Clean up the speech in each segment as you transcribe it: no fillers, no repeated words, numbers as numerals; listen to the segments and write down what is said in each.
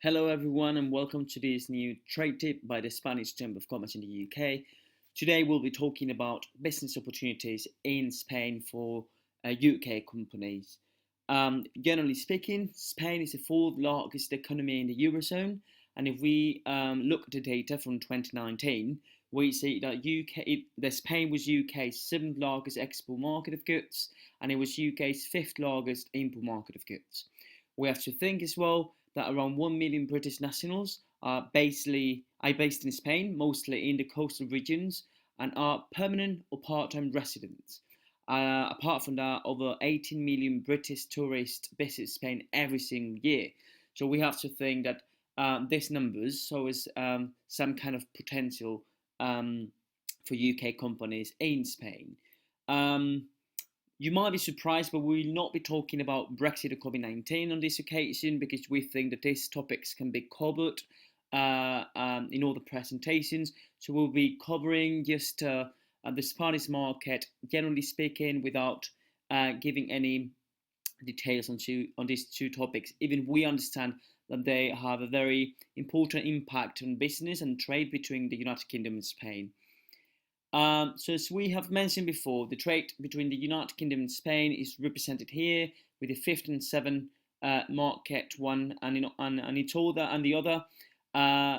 Hello, everyone, and welcome to this new trade tip by the Spanish Chamber of Commerce in the UK. Today, we'll be talking about business opportunities in Spain for UK companies. Generally speaking, Spain is the fourth largest economy in the Eurozone, and if we look at the data from 2019, we see that Spain was UK's seventh largest export market of goods, and it was UK's fifth largest import market of goods. We have to think as well that around 1 million British nationals are based in Spain, mostly in the coastal regions, and are permanent or part-time residents. Apart from that, over 18 million British tourists visit Spain every single year. So we have to think that these numbers show us some kind of potential for UK companies in Spain. Um, you might be surprised, but we will not be talking about Brexit or COVID-19 on this occasion because we think that these topics can be covered in all the presentations. So we'll be covering just the Spanish market, generally speaking, without giving any details on these two topics. Even we understand that they have a very important impact on business and trade between the United Kingdom and Spain. So as we have mentioned before, the trade between the United Kingdom and Spain is represented here with the fifth and seventh market one and each other and the other,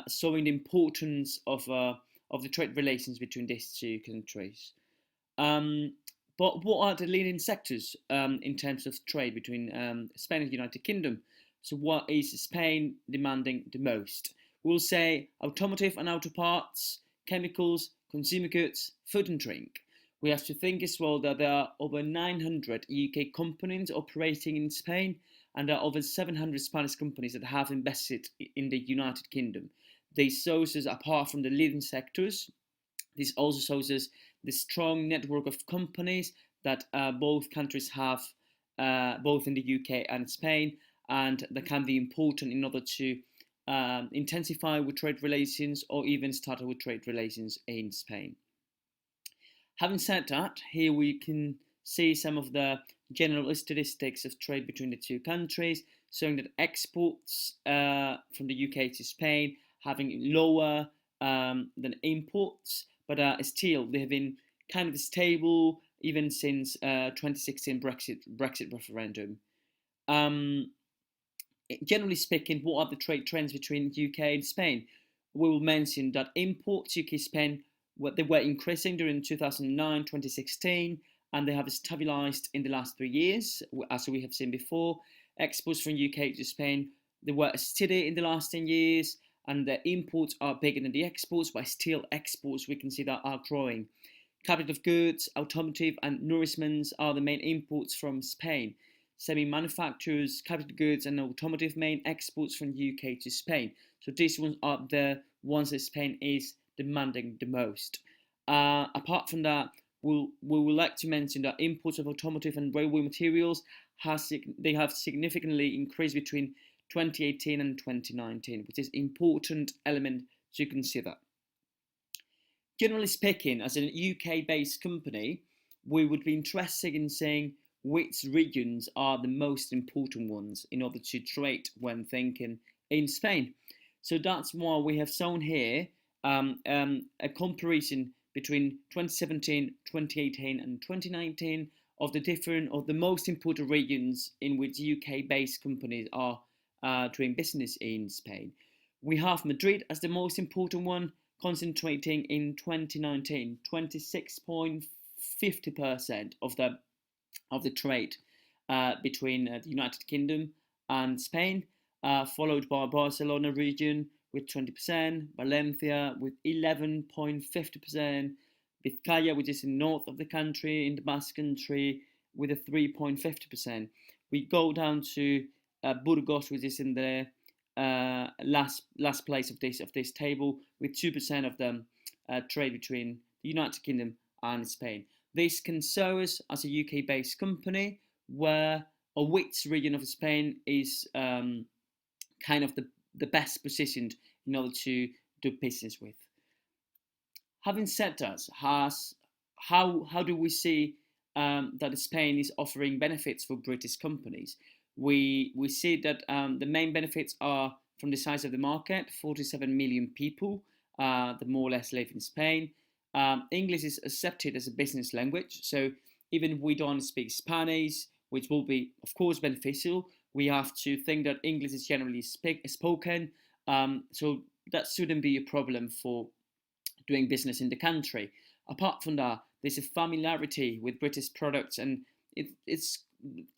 showing the importance of the trade relations between these two countries. But what are the leading sectors in terms of trade between Spain and the United Kingdom? So what is Spain demanding the most? We'll say automotive and auto parts, chemicals, consumer goods, food and drink. We have to think as well that there are over 900 UK companies operating in Spain, and there are over 700 Spanish companies that have invested in the United Kingdom. These shows us, apart from the leading sectors, this also shows us the strong network of companies that both countries have, both in the UK and Spain, and that can be important in order to intensify with trade relations or even start with trade relations in Spain. Having said that, here we can see some of the general statistics of trade between the two countries, showing that exports from the UK to Spain having lower than imports, but still they have been kind of stable even since 2016 Brexit referendum. Generally speaking, what are the trade trends between UK and Spain? We will mention that imports UK-Spain they were increasing during 2009, 2016, and they have stabilized in the last 3 years, as we have seen before. Exports from UK to Spain, they were steady in the last 10 years, and the imports are bigger than the exports, but still exports we can see that are growing. Capital of goods, automotive, and nourishments are the main imports from Spain. Semi-manufacturers, capital goods, and automotive main exports from UK to Spain. So these ones are the ones that Spain is demanding the most. Apart from that, we would like to mention that imports of automotive and railway materials have significantly increased between 2018 and 2019, which is an important element to consider. Generally speaking, as a UK-based company, we would be interested in seeing which regions are the most important ones in order to trade when thinking in Spain. So that's why we have shown here a comparison between 2017, 2018 and 2019 of the most important regions in which UK-based companies are doing business in Spain. We have Madrid as the most important one, concentrating in 2019 26.50% of the trade between the United Kingdom and Spain, followed by Barcelona region with 20%, Valencia with 11.50%, Vizcaya, which is in the north of the country, in the Basque Country, with a 3.50%. We go down to Burgos, which is in the last place of this table, with 2% of the trade between the United Kingdom and Spain. This can show us as a UK-based company where or which region of Spain is kind of the best positioned in order to do business with. Having said that, how do we see that Spain is offering benefits for British companies? We see that the main benefits are from the size of the market, 47 million people that more or less live in Spain. English is accepted as a business language, so even if we don't speak Spanish, which will be, of course, beneficial, we have to think that English is generally spoken, so that shouldn't be a problem for doing business in the country. Apart from that, there's a familiarity with British products, and it's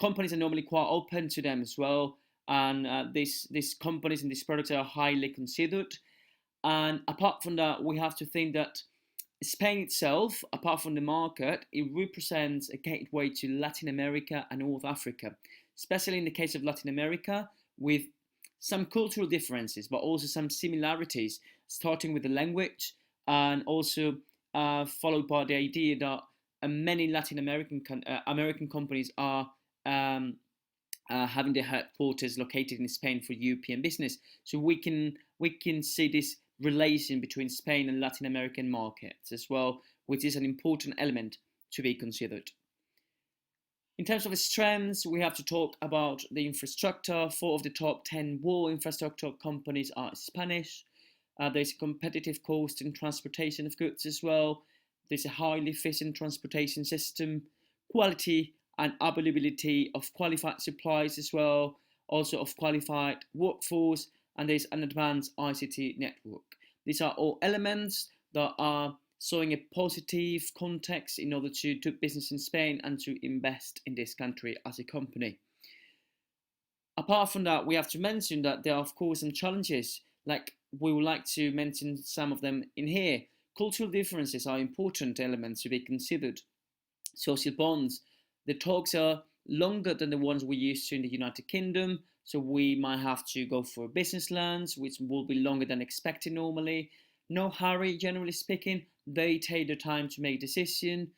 companies are normally quite open to them as well. And these companies and these products are highly considered. And apart from that, we have to think that Spain itself, apart from the market, it represents a gateway to Latin America and North Africa, especially in the case of Latin America, with some cultural differences, but also some similarities, starting with the language, and also followed by the idea that many Latin American companies are having their headquarters located in Spain for European business. So we can see this relation between Spain and Latin American markets as well, which is an important element to be considered. In terms of strengths, we have to talk about the infrastructure. 4 of the top 10 world infrastructure companies are Spanish. There's a competitive cost in transportation of goods as well. There's a highly efficient transportation system, quality and availability of qualified supplies as well, also of qualified workforce, and there's an advanced ICT network. These are all elements that are showing a positive context in order to do business in Spain and to invest in this country as a company. Apart from that, we have to mention that there are, of course, some challenges, like we would like to mention some of them in here. Cultural differences are important elements to be considered. Social bonds, the talks are longer than the ones we used to in the United Kingdom, so we might have to go for business loans, which will be longer than expected normally. No hurry, generally speaking. They take the time to make decision.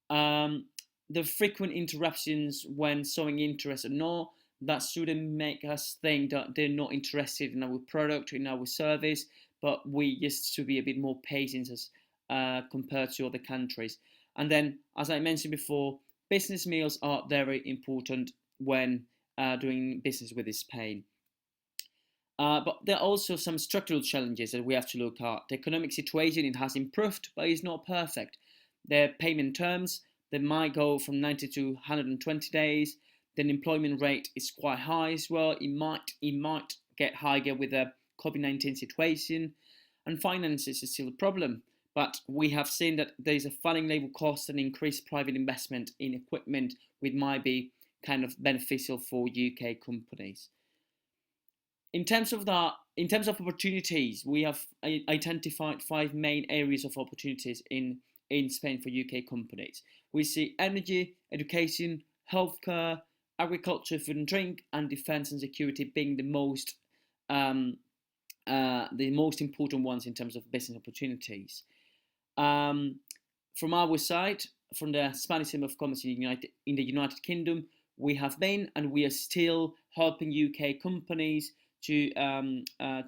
The frequent interruptions when showing interest or not, that shouldn't make us think that they're not interested in our product or in our service, but we just should be a bit more patient as compared to other countries. And then, as I mentioned before, business meals are very important when doing business with Spain. But there are also some structural challenges that we have to look at. The economic situation, it has improved, but it's not perfect. The payment terms, they might go from 90 to 120 days. The unemployment rate is quite high as well. It might get higher with the COVID-19 situation. And finances is still a problem. But we have seen that there is a falling labour cost and increased private investment in equipment, which might be kind of beneficial for UK companies. In terms of opportunities, we have identified 5 main areas of opportunities in Spain for UK companies. We see energy, education, healthcare, agriculture, food and drink, and defence and security being the most important ones in terms of business opportunities. From our side, from the Spanish Chamber of Commerce in the United Kingdom, we have been and we are still helping UK companies to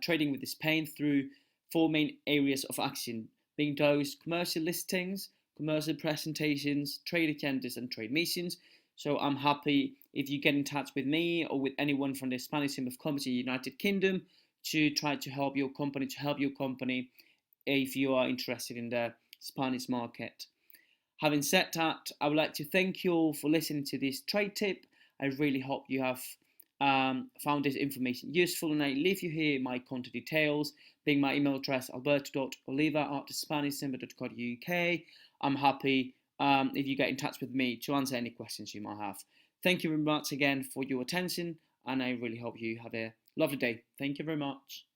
trading with Spain through 4 main areas of action, being those commercial listings, commercial presentations, trade agendas, and trade missions. So I'm happy if you get in touch with me or with anyone from the Spanish Chamber of Commerce in the United Kingdom to try to help your company, if you are interested in the Spanish market. Having said that, I would like to thank you all for listening to this trade tip. I really hope you have found this information useful, and I leave you here my contact details, being my email address alberto.oliva@spanishsimba.co.uk. I'm happy if you get in touch with me to answer any questions you might have. Thank you very much again for your attention, and I really hope you have a lovely day. Thank you very much.